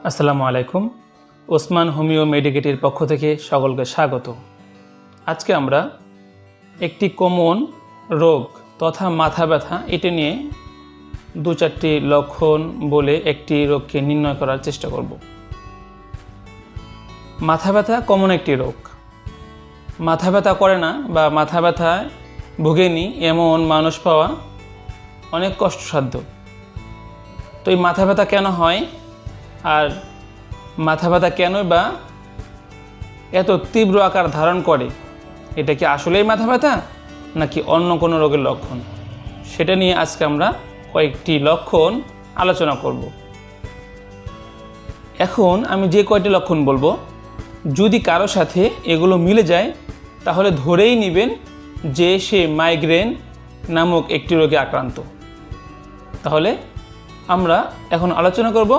আসসালামু আলাইকুম। ওসমান হোমিও মেডিকেটের পক্ষ থেকে সকলকে স্বাগত। আজকে আমরা একটি কমন রোগ তথা মাথা ব্যথা এটা নিয়ে দু চারটি লক্ষণ বলে একটি রোগকে নির্ণয় করার চেষ্টা করব। মাথা ব্যথা কমন একটি রোগ। মাথা ব্যথা করে না বা মাথা ব্যথায় ভোগেনি এমন মানুষ পাওয়া অনেক কষ্টসাধ্য। তো এই মাথা ব্যথা কেন হয়, আর মাথা ব্যথা কেনই বা এত তীব্র আকার ধারণ করে, এটা কি আসলেই মাথা ব্যথা নাকি অন্য কোনো রোগের লক্ষণ, সেটা নিয়ে আজকে আমরা কয়েকটি লক্ষণ আলোচনা করব। এখন আমি যে কয়টি লক্ষণ বলবো, যদি কারো সাথে এগুলো মিলে যায় তাহলে ধরেই নেবেন যে সে মাইগ্রেন নামক একটি রোগে আক্রান্ত। তাহলে আমরা এখন আলোচনা করব